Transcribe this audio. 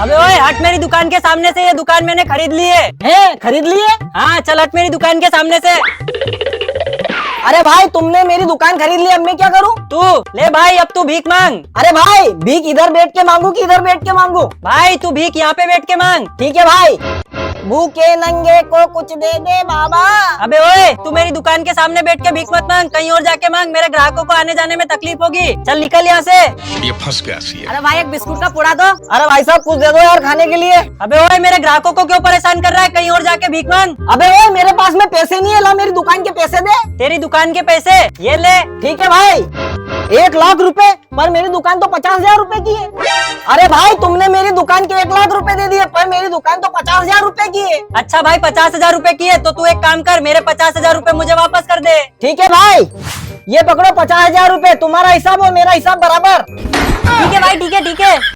अबे ओए हट मेरी दुकान के सामने से, ये दुकान मैंने खरीद ली है। खरीद लिए? हाँ चल हट मेरी दुकान के सामने से। अरे भाई तुमने मेरी दुकान खरीद ली, अब मैं क्या करूं? तू ले भाई, अब तू भीख मांग। अरे भाई भीख इधर बैठ के मांगू कि इधर बैठ के मांगू? भाई तू भीख यहाँ पे बैठ के मांग। ठीक है भाई। भूखे नंगे को कुछ दे दे बाबा। अबे ओए तू मेरी दुकान के सामने बैठ के भीख मत मांग, कहीं और जाके मांग, मेरे ग्राहकों को आने जाने में तकलीफ होगी। चल निकल यहाँ से। ये फंस गया सी है। अरे भाई एक बिस्कुट का पुड़ा दो। अरे भाई साहब कुछ दे दो यार खाने के लिए। अबे ओए मेरे ग्राहकों को क्यों परेशान कर रहा है, कहीं और जाके भीख मांग। अबे ओए मेरे पास में पैसे नहीं है, ला मेरी दुकान के पैसे दे। तेरी दुकान के पैसे ये ले। ठीक है भाई। 1 लाख रुपए, पर मेरी दुकान तो 50,000 रुपए की है। अरे भाई तुमने मेरी दुकान के 1 लाख रुपए दे दिए, पर मेरी दुकान तो 50,000 रुपए की है। अच्छा भाई 50,000 रुपए की है तो तू एक काम कर, मेरे 50,000 रुपए मुझे वापस कर दे। ठीक है भाई, ये पकड़ो 50,000 रुपए, तुम्हारा हिसाब और मेरा हिसाब बराबर। ठीक है भाई, ठीक है ठीक है।